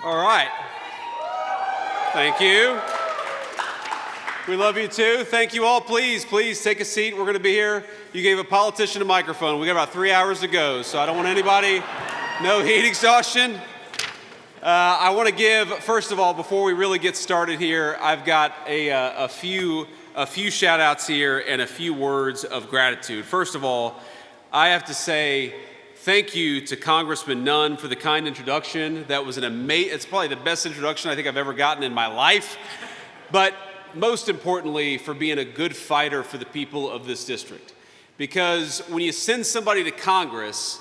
All right. Thank you. We love you too. Thank you all. Please take a seat. We're going to be here. You gave a politician a microphone. We got about 3 hours to go, so I don't want anybody, no heat exhaustion. I want to give, first of all, before we really get started here, I've got a few shout outs here and a few words of gratitude. First of all, I have to say thank you to Congressman Nunn for the kind introduction. That was it's probably the best introduction I think I've ever gotten in my life. But most importantly, for being a good fighter for the people of this district. Because when you send somebody to Congress,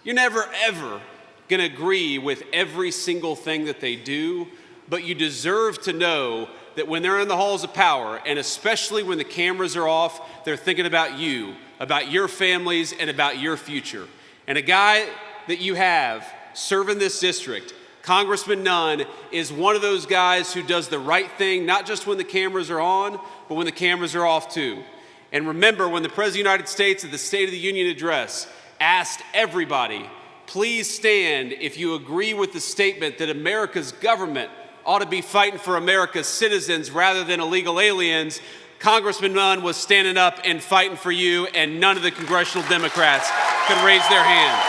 you're never, ever going to agree with every single thing that they do, but you deserve to know that when they're in the halls of power, and especially when the cameras are off, they're thinking about you, about your families, and about your future. And a guy that you have serving this district, Congressman Nunn, is one of those guys who does the right thing, not just when the cameras are on, but when the cameras are off too. And remember, when the President of the United States at the State of the Union address asked everybody, please stand if you agree with the statement that America's government ought to be fighting for America's citizens rather than illegal aliens, Congressman Nunn was standing up and fighting for you, and none of the congressional Democrats could raise their hand.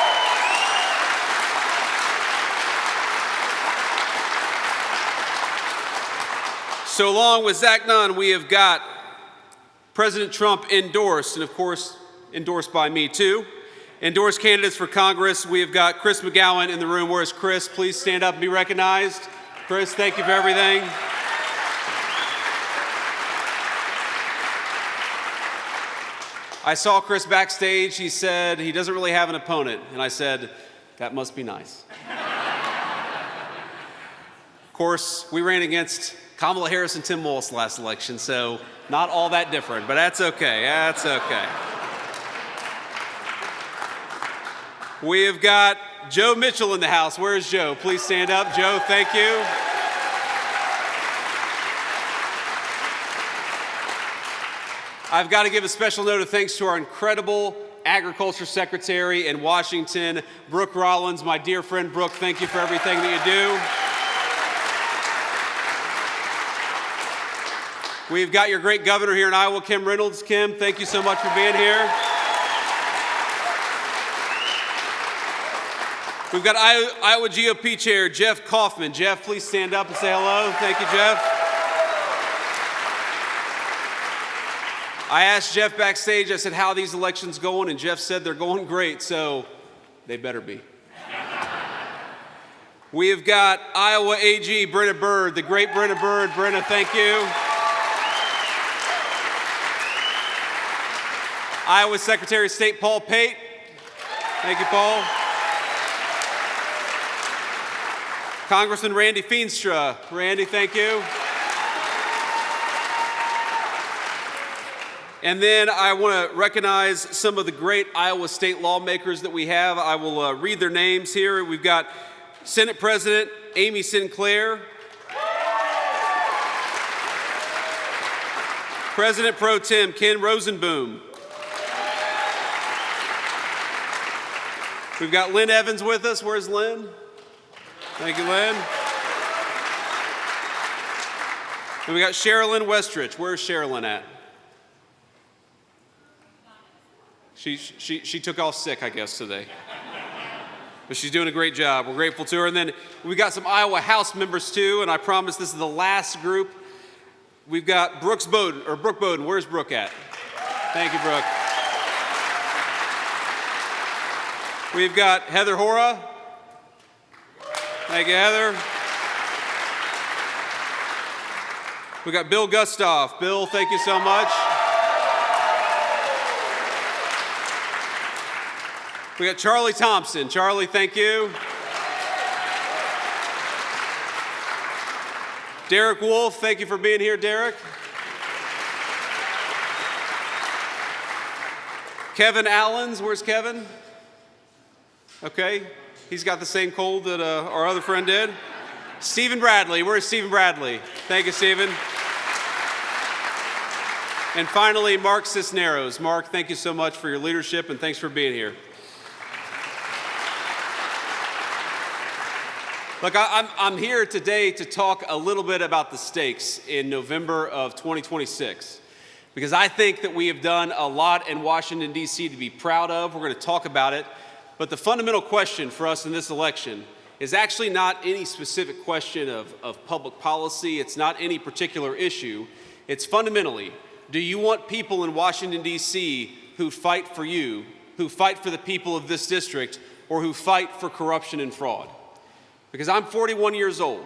So along with Zach Nunn, we have got President Trump endorsed, and of course, endorsed by me too. Endorsed candidates for Congress, we have got Chris McGowan in the room. Where's Chris? Please stand up and be recognized. Chris, thank you for everything. I saw Chris backstage. He said he doesn't really have an opponent. And I said, that must be nice. Of course, we ran against Kamala Harris and Tim Walz last election, so not all that different, but that's okay. That's okay. We have got Joe Mitchell in the house. Where is Joe? Please stand up. Joe, thank you. I've got to give a special note of thanks to our incredible Agriculture Secretary in Washington, Brooke Rollins, my dear friend Brooke. Thank you for everything that you do. We've got your great governor here in Iowa, Kim Reynolds. Kim, thank you so much for being here. We've got Iowa GOP Chair Jeff Kaufman. Jeff, please stand up and say hello. Thank you, Jeff. I asked Jeff backstage, I said, how are these elections going? And Jeff said they're going great, so they better be. We have got Iowa AG Brenna Bird, the great Brenna Bird. Brenna, thank you. Iowa Secretary of State Paul Pate. Thank you, Paul. Congressman Randy Feenstra. Randy, thank you. And then I want to recognize some of the great Iowa State lawmakers that we have. I will read their names here. We've got Senate President Amy Sinclair, President Pro Tem Ken Rosenboom. We've got Lynn Evans with us. Where's Lynn? Thank you, Lynn. And we got Sherilyn Westrich. Where's Sherilyn at? She took off sick, I guess, today. But she's doing a great job. We're grateful to her. And then we got some Iowa House members too, and I promise this is the last group. We've got Brooke Bowden. Where's Brooke at? Thank you, Brooke. We've got Heather Hora. Thank you, Heather. We've got Bill Gustav. Bill, thank you so much. We got Charlie Thompson. Charlie, thank you. Derek Wolf, thank you for being here, Derek. Kevin Allens, where's Kevin? Okay, he's got the same cold that our other friend did. Stephen Bradley, where's Stephen Bradley? Thank you, Stephen. And finally, Mark Cisneros. Mark, thank you so much for your leadership and thanks for being here. Look, I'm here today to talk a little bit about the stakes in November of 2026, because I think that we have done a lot in Washington, D.C. to be proud of. We're going to talk about it. But the fundamental question for us in this election is actually not any specific question of public policy. It's not any particular issue. It's fundamentally, do you want people in Washington, D.C. who fight for you, who fight for the people of this district, or who fight for corruption and fraud? Because I'm 41 years old,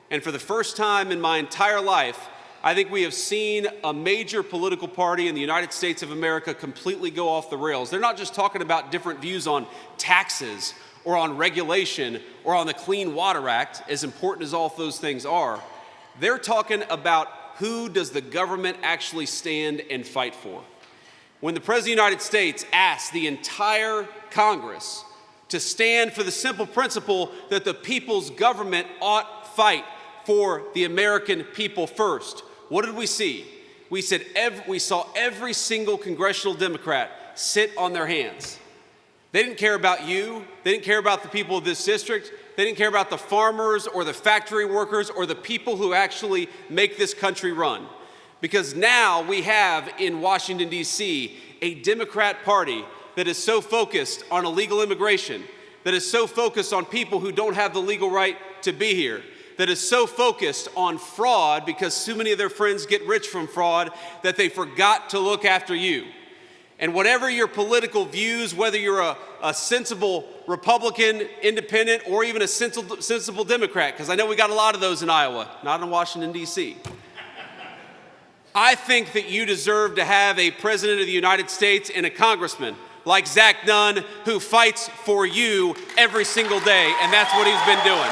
and for the first time in my entire life, I think we have seen a major political party in the United States of America completely go off the rails. They're not just talking about different views on taxes or on regulation or on the Clean Water Act, as important as all of those things are. They're talking about who does the government actually stand and fight for. When the President of the United States asked the entire Congress to stand for the simple principle that the people's government ought fight for the American people first, what did we see? We saw every single congressional Democrat sit on their hands. They didn't care about you. They didn't care about the people of this district. They didn't care about the farmers or the factory workers or the people who actually make this country run. Because now we have in Washington, D.C., a Democrat Party that is so focused on illegal immigration, that is so focused on people who don't have the legal right to be here, that is so focused on fraud because so many of their friends get rich from fraud that they forgot to look after you. And whatever your political views, whether you're a sensible Republican, independent, or even a sensible Democrat, because I know we got a lot of those in Iowa, not in Washington, D.C., I think that you deserve to have a President of the United States and a congressman like Zach Nunn, who fights for you every single day, and that's what he's been doing.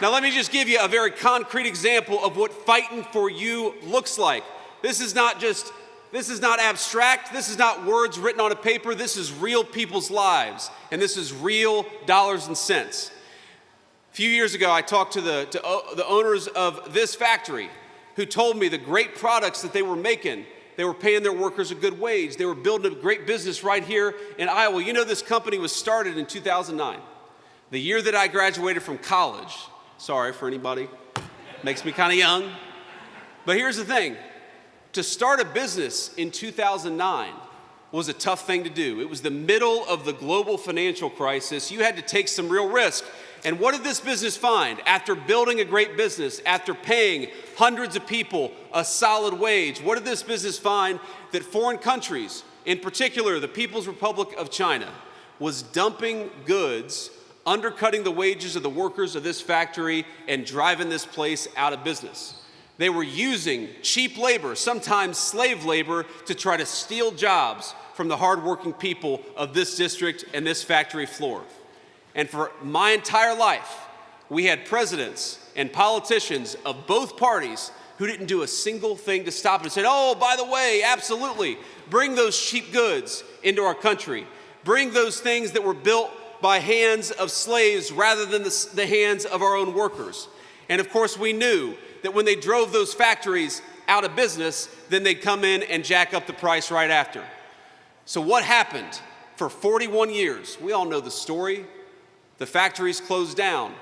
Now let me just give you a very concrete example of what fighting for you looks like. This is not abstract, this is not words written on a paper, this is real people's lives, and this is real dollars and cents. A few years ago, I talked to the owners of this factory, who told me the great products that they were making. They were paying their workers a good wage. They were building a great business right here in Iowa. You know, this company was started in 2009, the year that I graduated from college. Sorry for anybody, makes me kind of young. But here's the thing, to start a business in 2009 was a tough thing to do. It was the middle of the global financial crisis. You had to take some real risk. And what did this business find? After building a great business, after paying hundreds of people a solid wage, what did this business find? That foreign countries, in particular the People's Republic of China, was dumping goods, undercutting the wages of the workers of this factory, and driving this place out of business. They were using cheap labor, sometimes slave labor, to try to steal jobs from the hardworking people of this district and this factory floor. And for my entire life, we had presidents and politicians of both parties who didn't do a single thing to stop it and said, oh, by the way, absolutely, bring those cheap goods into our country. Bring those things that were built by hands of slaves rather than the hands of our own workers. And of course, we knew that when they drove those factories out of business, then they'd come in and jack up the price right after. So what happened for 41 years? We all know the story. The factories closed down.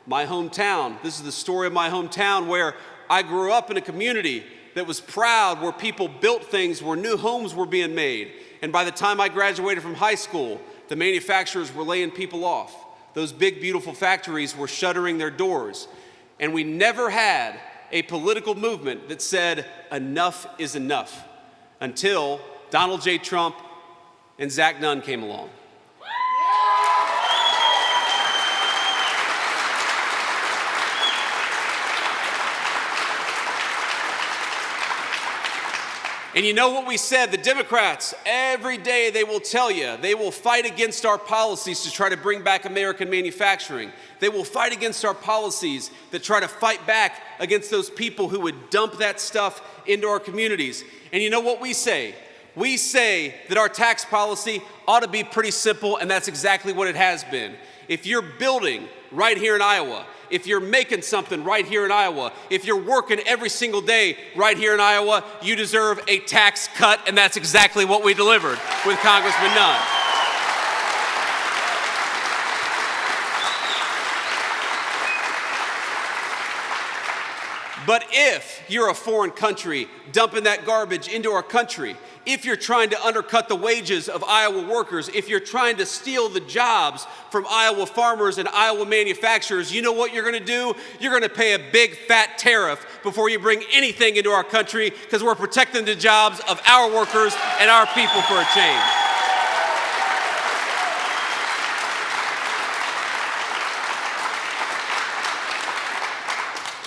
My hometown, this is the story of my hometown, where I grew up in a community that was proud, where people built things, where new homes were being made. And by the time I graduated from high school, the manufacturers were laying people off. Those big, beautiful factories were shuttering their doors. And we never had a political movement that said enough is enough until Donald J. Trump and Zach Nunn came along. And you know what we said? The Democrats, every day they will tell you, they will fight against our policies to try to bring back American manufacturing. They will fight against our policies that try to fight back against those people who would dump that stuff into our communities. And you know what we say? We say that our tax policy ought to be pretty simple, and that's exactly what it has been. If you're building right here in Iowa, if you're making something right here in Iowa, if you're working every single day right here in Iowa, you deserve a tax cut, and that's exactly what we delivered with Congressman Nunn. But if you're a foreign country dumping that garbage into our country, if you're trying to undercut the wages of Iowa workers, if you're trying to steal the jobs from Iowa farmers and Iowa manufacturers, you know what you're going to do? You're going to pay a big fat tariff before you bring anything into our country, because we're protecting the jobs of our workers and our people for a change.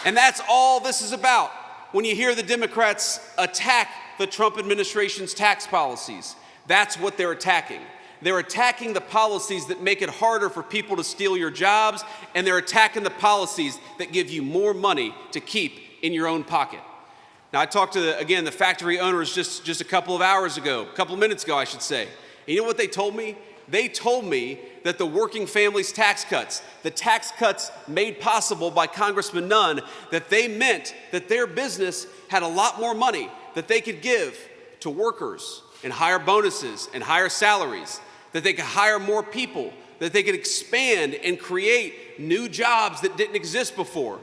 And that's all this is about. When you hear the Democrats attack the Trump administration's tax policies, that's what they're attacking. They're attacking the policies that make it harder for people to steal your jobs, and they're attacking the policies that give you more money to keep in your own pocket. Now, I talked to, the factory owners just a couple of minutes ago, I should say. And you know what they told me? They told me that the working families tax cuts, the tax cuts made possible by Congressman Nunn, that they meant that their business had a lot more money that they could give to workers and higher bonuses and higher salaries, that they could hire more people, that they could expand and create new jobs that didn't exist before.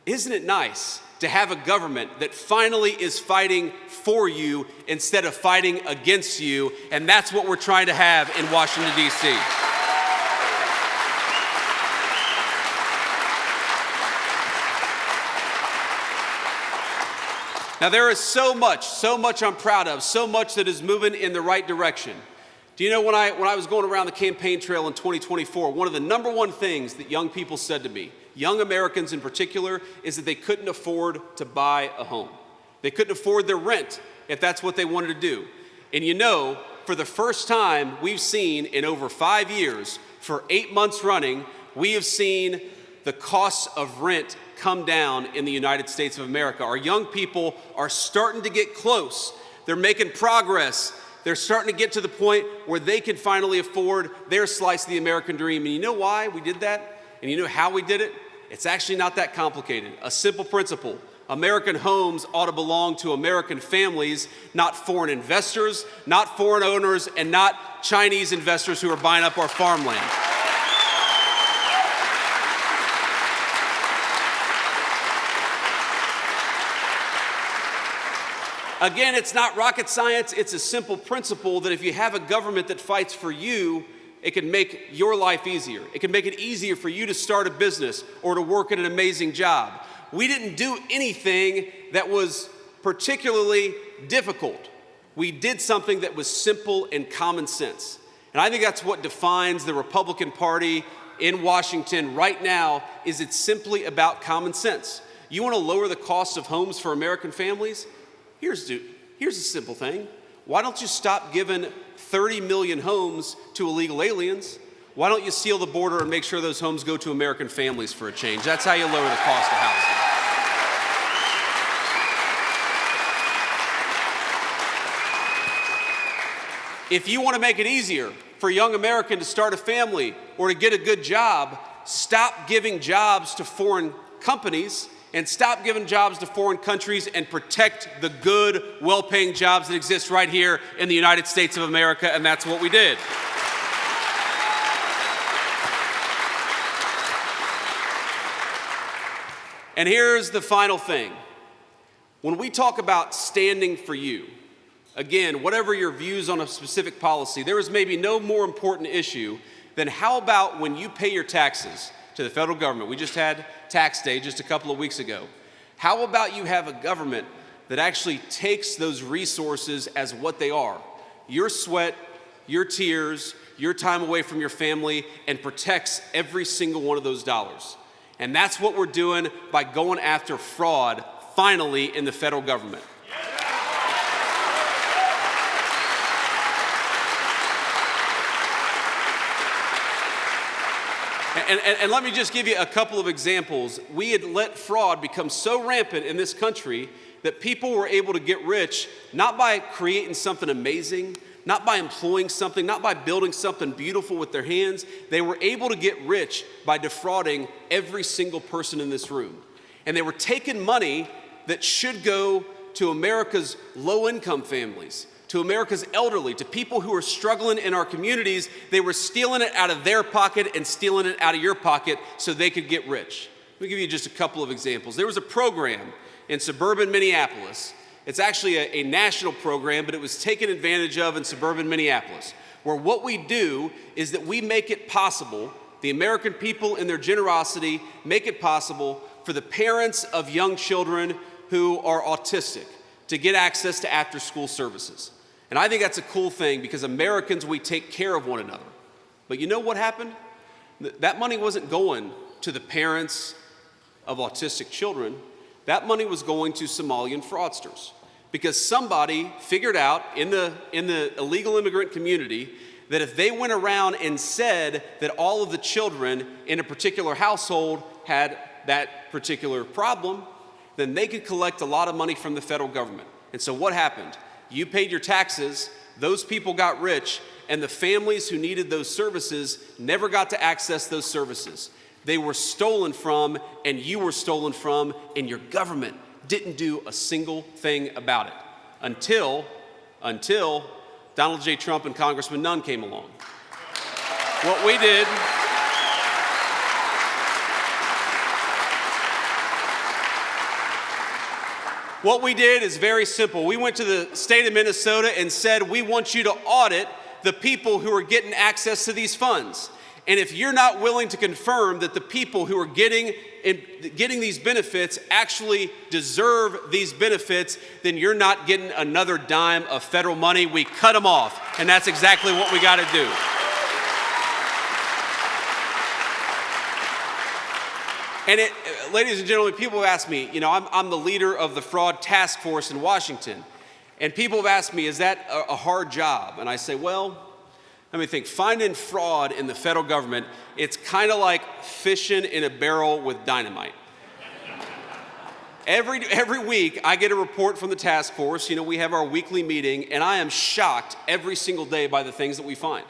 Isn't it nice to have a government that finally is fighting for you instead of fighting against you? And that's what we're trying to have in Washington, D.C. Now, there is so much I'm proud of, so much that is moving in the right direction. Do you know, when I was going around the campaign trail in 2024, one of the number one things that young people said to me, young Americans in particular, is that they couldn't afford to buy a home. They couldn't afford their rent if that's what they wanted to do. And you know, for the first time we've seen in over 5 years, for 8 months running, we have seen the costs of rent come down in the United States of America. Our young people are starting to get close. They're making progress. They're starting to get to the point where they can finally afford their slice of the American dream. And you know why we did that? And you know how we did it? It's actually not that complicated. A simple principle. American homes ought to belong to American families, not foreign investors, not foreign owners, and not Chinese investors who are buying up our farmland. Again, it's not rocket science. It's a simple principle that if you have a government that fights for you, it can make your life easier. It can make it easier for you to start a business or to work at an amazing job. We didn't do anything that was particularly difficult. We did something that was simple and common sense. And I think that's what defines the Republican Party in Washington right now, is it's simply about common sense. You want to lower the cost of homes for American families? Here's a simple thing. Why don't you stop giving 30 million homes to illegal aliens? Why don't you seal the border and make sure those homes go to American families for a change? That's how you lower the cost of housing. If you want to make it easier for a young American to start a family or to get a good job, stop giving jobs to foreign companies and stop giving jobs to foreign countries and protect the good, well-paying jobs that exist right here in the United States of America, and that's what we did. And here's the final thing. When we talk about standing for you, again, whatever your views on a specific policy, there is maybe no more important issue than how about when you pay your taxes to the federal government. We just had tax day just a couple of weeks ago. How about you have a government that actually takes those resources as what they are? Your sweat, your tears, your time away from your family, and protects every single one of those dollars. And that's what we're doing by going after fraud, finally, in the federal government. And let me just give you a couple of examples. We had let fraud become so rampant in this country that people were able to get rich not by creating something amazing, not by employing something, not by building something beautiful with their hands. They were able to get rich by defrauding every single person in this room. And they were taking money that should go to America's low-income families, to America's elderly, to people who are struggling in our communities. They were stealing it out of their pocket and stealing it out of your pocket so they could get rich. Let me give you just a couple of examples. There was a program in suburban Minneapolis. It's actually a national program, but it was taken advantage of in suburban Minneapolis, where what we do is that we make it possible, the American people in their generosity make it possible for the parents of young children who are autistic to get access to after-school services. And I think that's a cool thing because Americans, we take care of one another. But you know what happened? That money wasn't going to the parents of autistic children. That money was going to Somalian fraudsters because somebody figured out in the illegal immigrant community that if they went around and said that all of the children in a particular household had that particular problem, then they could collect a lot of money from the federal government. And so what happened? You paid your taxes, those people got rich, and the families who needed those services never got to access those services. They were stolen from, and you were stolen from, and your government didn't do a single thing about it until Donald J. Trump and Congressman Nunn came along. What we did is very simple. We went to the state of Minnesota and said, we want you to audit the people who are getting access to these funds. And if you're not willing to confirm that the people who are getting these benefits actually deserve these benefits, then you're not getting another dime of federal money. We cut them off, and that's exactly what we got to do. And ladies and gentlemen, people have asked me, I'm the leader of the fraud task force in Washington, and people have asked me, is that a hard job? And I say, well, let me think. Finding fraud in the federal government, it's kind of like fishing in a barrel with dynamite. Every week, I get a report from the task force. We have our weekly meeting, and I am shocked every single day by the things that we find.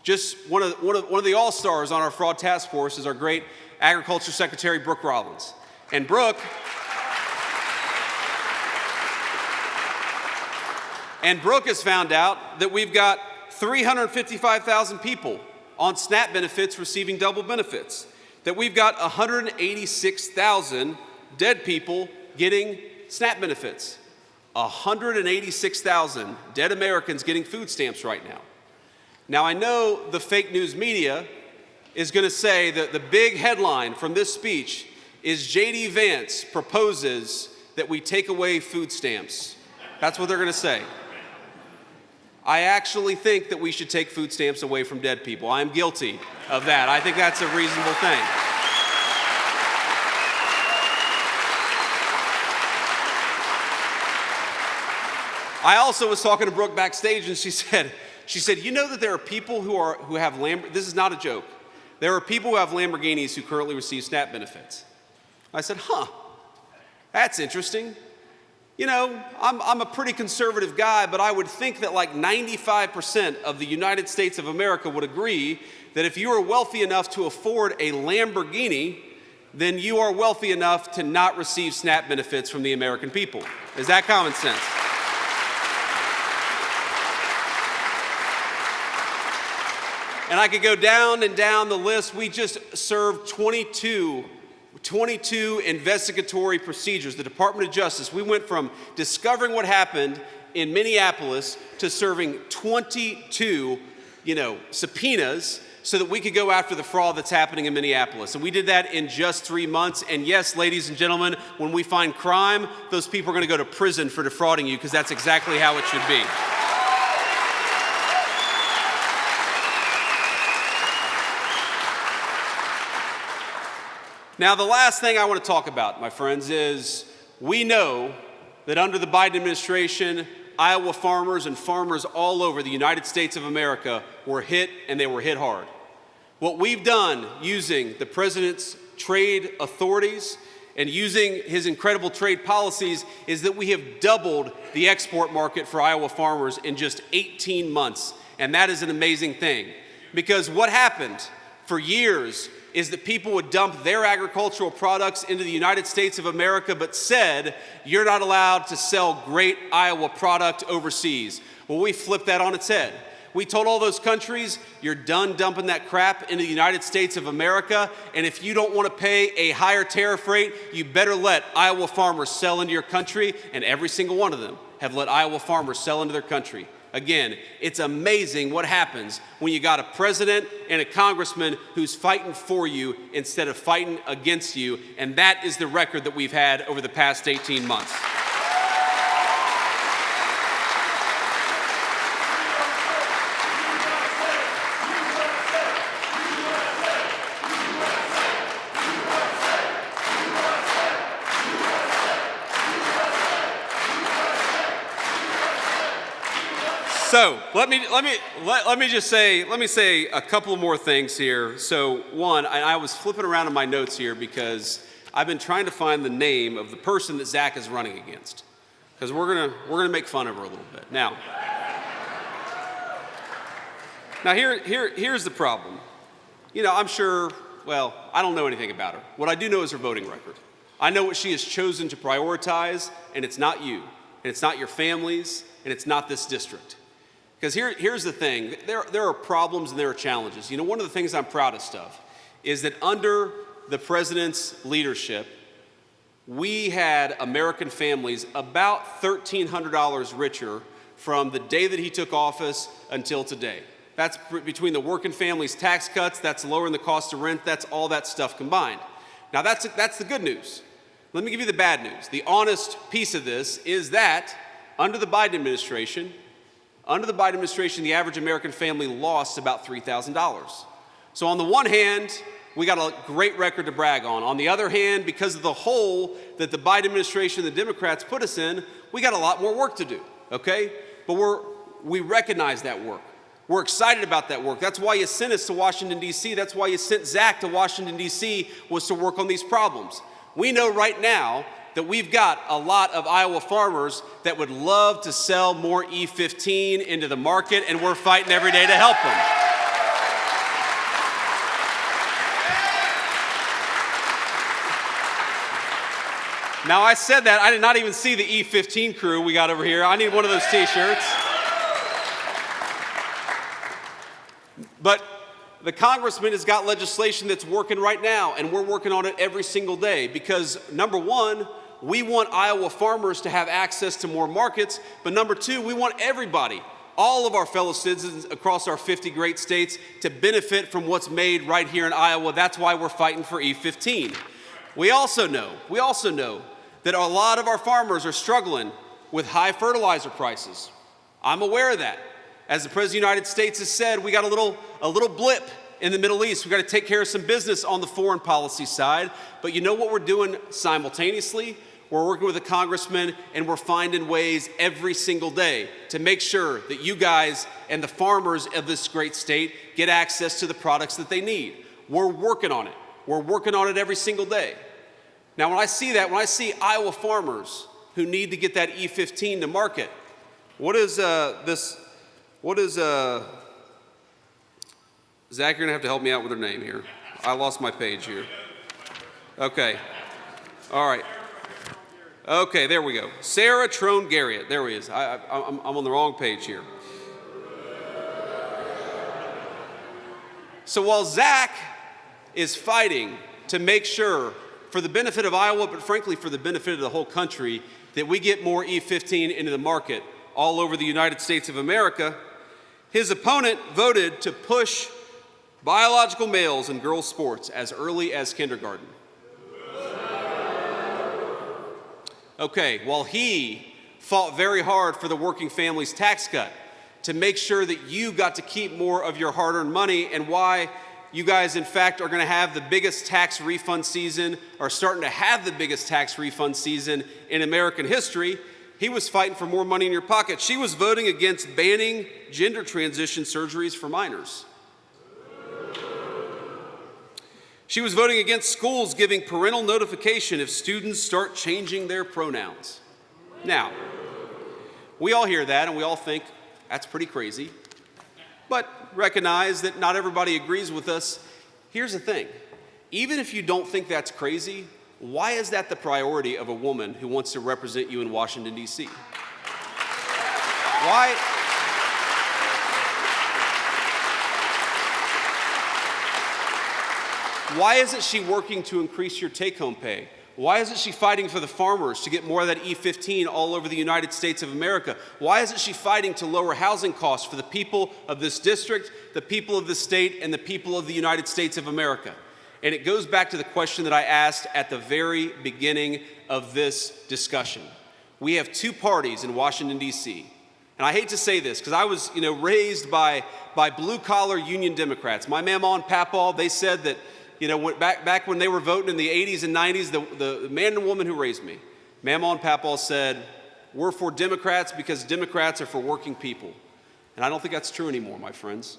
Just one of the all-stars on our fraud task force is our great Agriculture Secretary Brooke Rollins. And Brooke has found out that we've got 355,000 people on SNAP benefits receiving double benefits, that we've got 186,000 dead people getting SNAP benefits, 186,000 dead Americans getting food stamps right now. Now, I know the fake news media is going to say that the big headline from this speech is JD Vance proposes that we take away food stamps. That's what they're going to say. I actually think that we should take food stamps away from dead people. I'm guilty of that. I think that's a reasonable thing. I also was talking to Brooke backstage, and she said, you know that there are people who have this is not a joke. There are people who have Lamborghinis who currently receive SNAP benefits. I said, that's interesting. I'm a pretty conservative guy, but I would think that like 95% of the United States of America would agree that if you are wealthy enough to afford a Lamborghini, then you are wealthy enough to not receive SNAP benefits from the American people. Is that common sense? And I could go down and down the list. We just served 22 investigatory procedures. The Department of Justice, we went from discovering what happened in Minneapolis to serving 22, subpoenas so that we could go after the fraud that's happening in Minneapolis. And we did that in just 3 months. And yes, ladies and gentlemen, when we find crime, those people are going to go to prison for defrauding you because that's exactly how it should be. Now, the last thing I want to talk about, my friends, is we know that under the Biden administration, Iowa farmers and farmers all over the United States of America were hit, and they were hit hard. What we've done using the president's trade authorities and using his incredible trade policies is that we have doubled the export market for Iowa farmers in just 18 months. And that is an amazing thing, because what happened for years is that people would dump their agricultural products into the United States of America, but said, you're not allowed to sell great Iowa product overseas. Well, we flipped that on its head. We told all those countries, you're done dumping that crap into the United States of America, and if you don't want to pay a higher tariff rate, you better let Iowa farmers sell into your country, and every single one of them have let Iowa farmers sell into their country. Again, it's amazing what happens when you got a president and a congressman who's fighting for you instead of fighting against you, and that is the record that we've had over the past 18 months. So let me say a couple more things here. So one, I was flipping around in my notes here because I've been trying to find the name of the person that Zach is running against, because we're gonna make fun of her a little bit. Now here's the problem. You know, I'm sure. Well, I don't know anything about her. What I do know is her voting record. I know what she has chosen to prioritize, and it's not you, and it's not your families, and it's not this district. Because here's the thing, there are problems and there are challenges. You know, one of the things I'm proudest of is that under the president's leadership, we had American families about $1,300 richer from the day that he took office until today. That's between the working families tax cuts, that's lowering the cost of rent, that's all that stuff combined. Now that's the good news. Let me give you the bad news. The honest piece of this is that under the Biden administration, the average American family lost about $3,000. So on the one hand, we got a great record to brag on. On the other hand, because of the hole that the Biden administration and the Democrats put us in, we got a lot more work to do, okay? But we recognize that work. We're excited about that work. That's why you sent us to Washington, D.C. That's why you sent Zach to Washington, D.C., was to work on these problems. We know right now that we've got a lot of Iowa farmers that would love to sell more E15 into the market, and we're fighting every day to help them. Now, I said that, I did not even see the E15 crew we got over here. I need one of those t-shirts. But the congressman has got legislation that's working right now, and we're working on it every single day because, number one, we want Iowa farmers to have access to more markets, but number two, we want everybody, all of our fellow citizens across our 50 great states, to benefit from what's made right here in Iowa. That's why we're fighting for E15. We also know that a lot of our farmers are struggling with high fertilizer prices. I'm aware of that. As the President of the United States has said, we got a little blip in the Middle East. We got to take care of some business on the foreign policy side. But you know what we're doing simultaneously? We're working with the congressman, and we're finding ways every single day to make sure that you guys and the farmers of this great state get access to the products that they need. We're working on it. We're working on it every single day. Now, when I see Iowa farmers who need to get that E15 to market, Zach, you're gonna have to help me out with her name here. I lost my page here. Okay, all right. Okay, there we go. Sarah Trone Garriott, there he is. I'm on the wrong page here. So while Zach is fighting to make sure, for the benefit of Iowa, but frankly for the benefit of the whole country, that we get more E15 into the market all over the United States of America, his opponent voted to push biological males in girls' sports as early as kindergarten. Okay, while he fought very hard for the working families tax cut to make sure that you got to keep more of your hard-earned money, and why you guys, in fact, are going to have the biggest tax refund season, or starting to have the biggest tax refund season in American history, he was fighting for more money in your pocket. She was voting against banning gender transition surgeries for minors. She was voting against schools giving parental notification if students start changing their pronouns. Now, we all hear that and we all think that's pretty crazy, but recognize that not everybody agrees with us. Here's the thing, even if you don't think that's crazy, why is that the priority of a woman who wants to represent you in Washington, D.C.? Why isn't she working to increase your take-home pay? Why isn't she fighting for the farmers to get more of that E15 all over the United States of America? Why isn't she fighting to lower housing costs for the people of this district, the people of this state, and the people of the United States of America? And it goes back to the question that I asked at the very beginning of this discussion. We have two parties in Washington, D.C. And I hate to say this because I was raised by blue-collar union Democrats. My mama and papa, they said that back when they were voting in the 80s and 90s, the man and woman who raised me, Mama and Papa said, we're for Democrats because Democrats are for working people. And I don't think that's true anymore, my friends.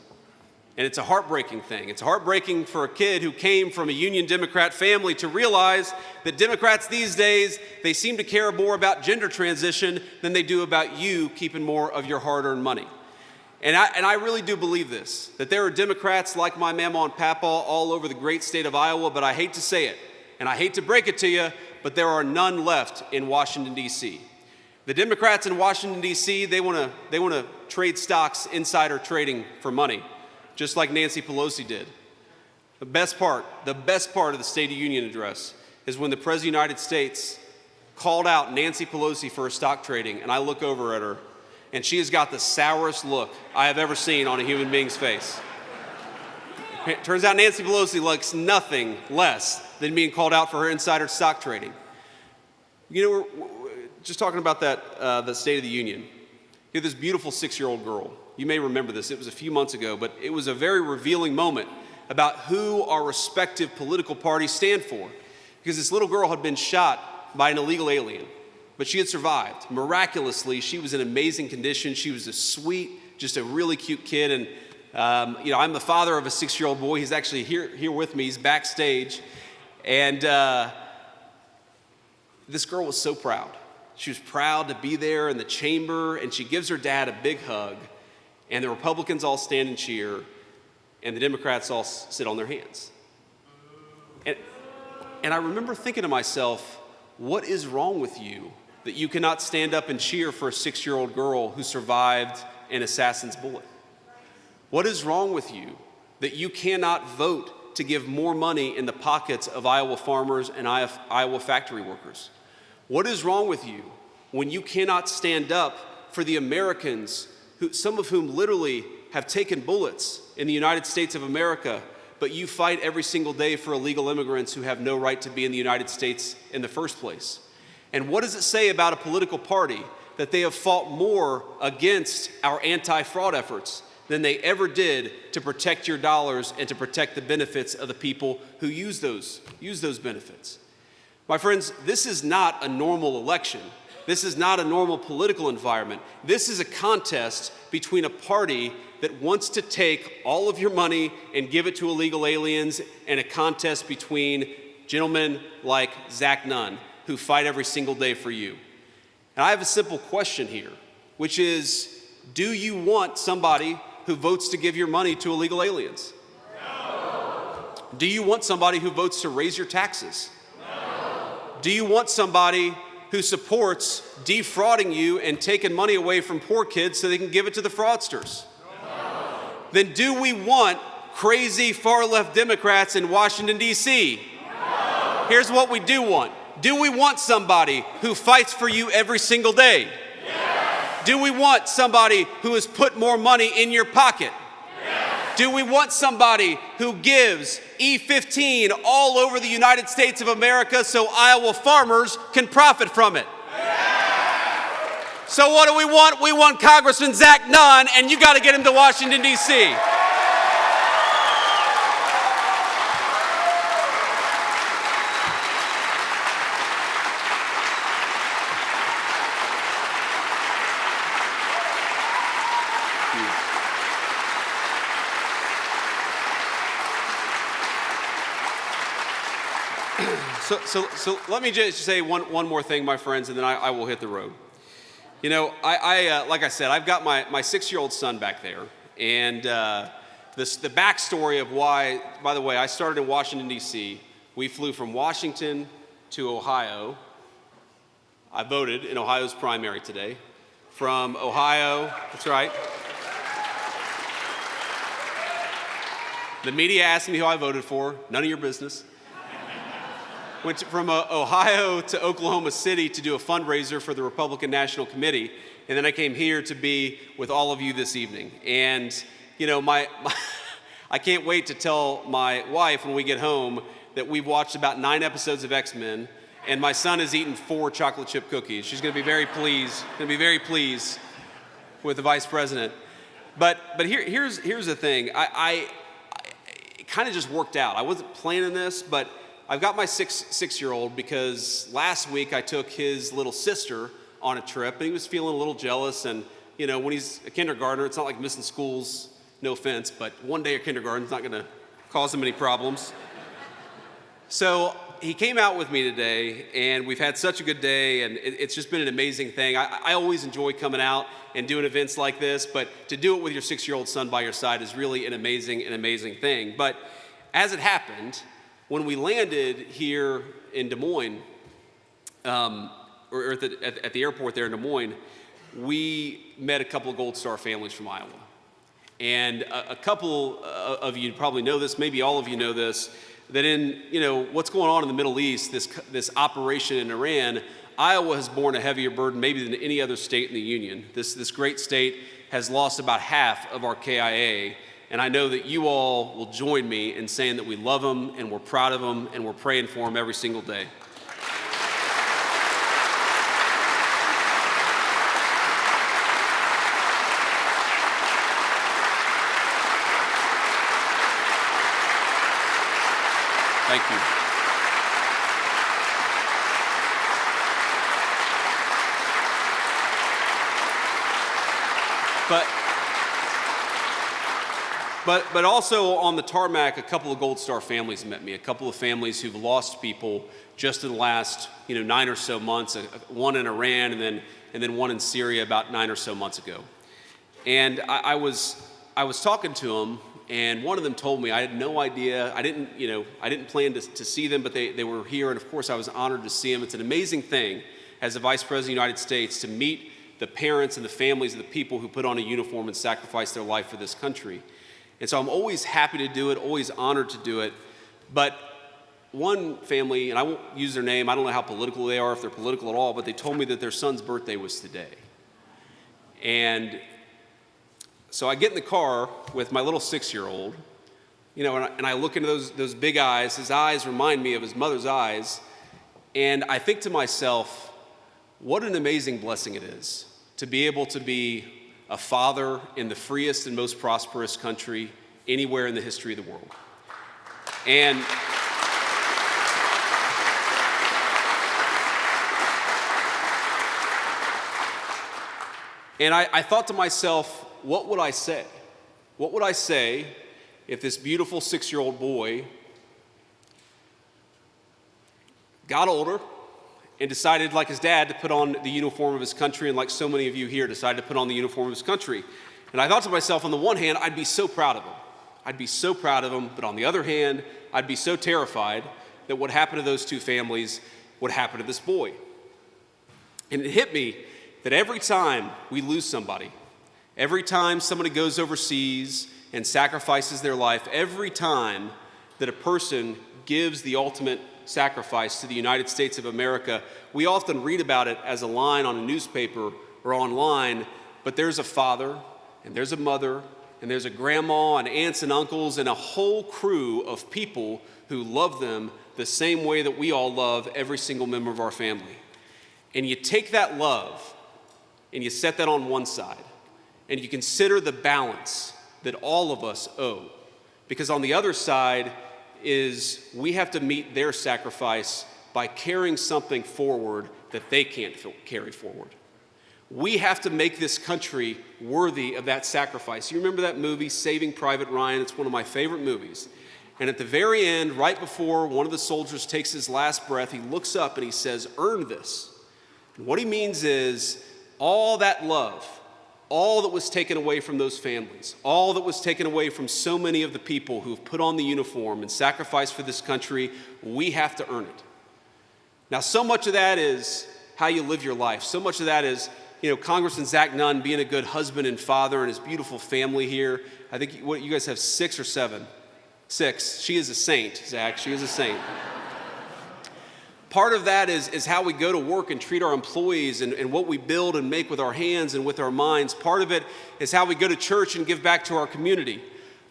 And it's a heartbreaking thing. It's heartbreaking for a kid who came from a Union Democrat family to realize that Democrats these days, they seem to care more about gender transition than they do about you keeping more of your hard-earned money. And I really do believe this, that there are Democrats like my mama and papa all over the great state of Iowa, but I hate to say it, and I hate to break it to you, but there are none left in Washington, D.C. The Democrats in Washington, D.C., they want to trade stocks, insider trading for money, just like Nancy Pelosi did. The best part of the State of the Union address is when the President of the United States called out Nancy Pelosi for her stock trading, and I look over at her, and she has got the sourest look I have ever seen on a human being's face. It turns out Nancy Pelosi likes nothing less than being called out for her insider stock trading. We're just talking about the State of the Union. You have this beautiful 6-year-old girl. You may remember this. It was a few months ago, but it was a very revealing moment about who our respective political parties stand for. Because this little girl had been shot by an illegal alien. But she had survived. Miraculously, she was in amazing condition. She was a sweet, just a really cute kid. And, I'm the father of a 6-year-old boy. He's actually here with me. He's backstage. And this girl was so proud. She was proud to be there in the chamber, and she gives her dad a big hug. And the Republicans all stand and cheer, and the Democrats all sit on their hands. And I remember thinking to myself, what is wrong with you that you cannot stand up and cheer for a 6-year-old girl who survived an assassin's bullet? What is wrong with you that you cannot vote to give more money in the pockets of Iowa farmers and Iowa factory workers? What is wrong with you when you cannot stand up for the Americans, some of whom literally have taken bullets in the United States of America, but you fight every single day for illegal immigrants who have no right to be in the United States in the first place? And what does it say about a political party that they have fought more against our anti-fraud efforts than they ever did to protect your dollars and to protect the benefits of the people who use those benefits? My friends, this is not a normal election. This is not a normal political environment. This is a contest between a party that wants to take all of your money and give it to illegal aliens, and a contest between gentlemen like Zach Nunn, who fight every single day for you. And I have a simple question here, which is, do you want somebody who votes to give your money to illegal aliens? No. Do you want somebody who votes to raise your taxes? No. Do you want somebody who supports defrauding you and taking money away from poor kids so they can give it to the fraudsters? No. Then do we want crazy far-left Democrats in Washington, D.C.? No. Here's what we do want. Do we want somebody who fights for you every single day? Yes. Do we want somebody who has put more money in your pocket? Yes. Do we want somebody who gives E15 all over the United States of America so Iowa farmers can profit from it? Yes. So what do we want? We want Congressman Zach Nunn, and you got to get him to Washington, D.C. So let me just say one more thing, my friends, and then I will hit the road. You know, like I said, I've got my 6-year-old son back there, and the backstory of why, by the way, I started in Washington, D.C. We flew from Washington to Ohio. I voted in Ohio's primary today. From Ohio, that's right. The media asked me who I voted for, none of your business. Went from Ohio to Oklahoma City to do a fundraiser for the Republican National Committee, and then I came here to be with all of you this evening. And, you know, I can't wait to tell my wife when we get home that we've watched about 9 episodes of X-Men, and my son has eaten 4 chocolate chip cookies. She's going to be very pleased with the vice president. But here's the thing. It kind of just worked out. I wasn't planning this, but I've got my 6-year-old because last week I took his little sister on a trip, and he was feeling a little jealous. And, you know, when he's a kindergartner, it's not like missing schools, no offense, but one day of kindergarten is not going to cause him any problems. So he came out with me today, and we've had such a good day, and it's just been an amazing thing. I always enjoy coming out and doing events like this, but to do it with your 6-year-old son by your side is really an amazing thing. But as it happened, when we landed here in Des Moines, or at the airport there in Des Moines, we met a couple of Gold Star families from Iowa. And a couple of you probably know this, maybe all of you know this, that in, you know, what's going on in the Middle East, this operation in Iran, Iowa has borne a heavier burden maybe than any other state in the union. This great state has lost about half of our KIA, and I know that you all will join me in saying that we love them and we're proud of them and we're praying for them every single day. Thank you. But also on the tarmac, a couple of Gold Star families met me, a couple of families who've lost people just in the last 9 or so months, one in Iran and then one in Syria about 9 or so months ago. And I was talking to them, and one of them told me, I had no idea, I didn't plan to see them, but they were here, and of course I was honored to see them. It's an amazing thing as the Vice President of the United States to meet the parents and the families of the people who put on a uniform and sacrifice their life for this country. And so I'm always happy to do it, always honored to do it. But one family, and I won't use their name, I don't know how political they are, if they're political at all, but they told me that their son's birthday was today. And so I get in the car with my little 6-year-old, and I look into those big eyes. His eyes remind me of his mother's eyes. And I think to myself, what an amazing blessing it is to be able to be a father in the freest and most prosperous country anywhere in the history of the world. And I thought to myself, what would I say? What would I say if this beautiful 6-year-old boy got older and decided, like his dad, to put on the uniform of his country, and like so many of you here, decided to put on the uniform of his country? And I thought to myself, on the one hand, I'd be so proud of him. I'd be so proud of him, but on the other hand, I'd be so terrified that what happened to those two families would happen to this boy. And it hit me that every time we lose somebody, every time somebody goes overseas and sacrifices their life, every time that a person gives the ultimate sacrifice to the United States of America, we often read about it as a line on a newspaper or online, but there's a father, and there's a mother, and there's a grandma, and aunts and uncles, and a whole crew of people who love them the same way that we all love every single member of our family. And you take that love, and you set that on one side, and you consider the balance that all of us owe. Because on the other side is we have to meet their sacrifice by carrying something forward that they can't carry forward. We have to make this country worthy of that sacrifice. You remember that movie, Saving Private Ryan? It's one of my favorite movies. And at the very end, right before one of the soldiers takes his last breath, he looks up and he says, "Earn this." And what he means is all that love, all that was taken away from those families, all that was taken away from so many of the people who've put on the uniform and sacrificed for this country, we have to earn it. Now, so much of that is how you live your life. So much of that is, Congressman Zach Nunn being a good husband and father and his beautiful family here. I think, what, you guys have 6 or 7? 6. She is a saint, Zach. She is a saint. Part of that is how we go to work and treat our employees and what we build and make with our hands and with our minds. Part of it is how we go to church and give back to our community.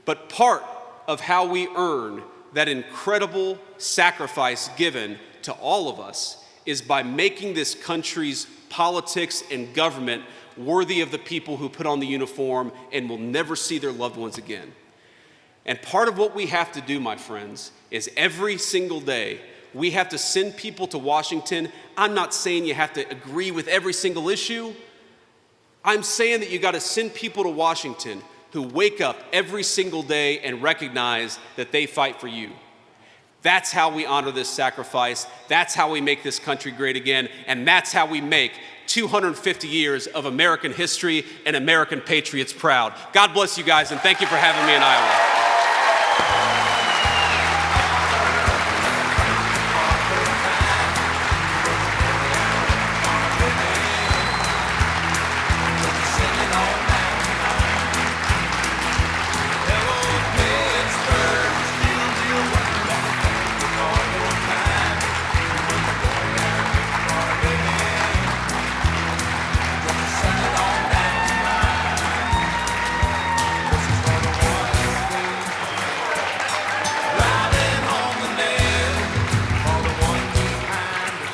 But part of how we earn that incredible sacrifice given to all of us is by making this country's politics and government worthy of the people who put on the uniform and will never see their loved ones again. And part of what we have to do, my friends, is every single day we have to send people to Washington. I'm not saying you have to agree with every single issue. I'm saying that you got to send people to Washington who wake up every single day and recognize that they fight for you. That's how we honor this sacrifice. That's how we make this country great again. And that's how we make 250 years of American history and American patriots proud. God bless you guys, and thank you for having me in Iowa.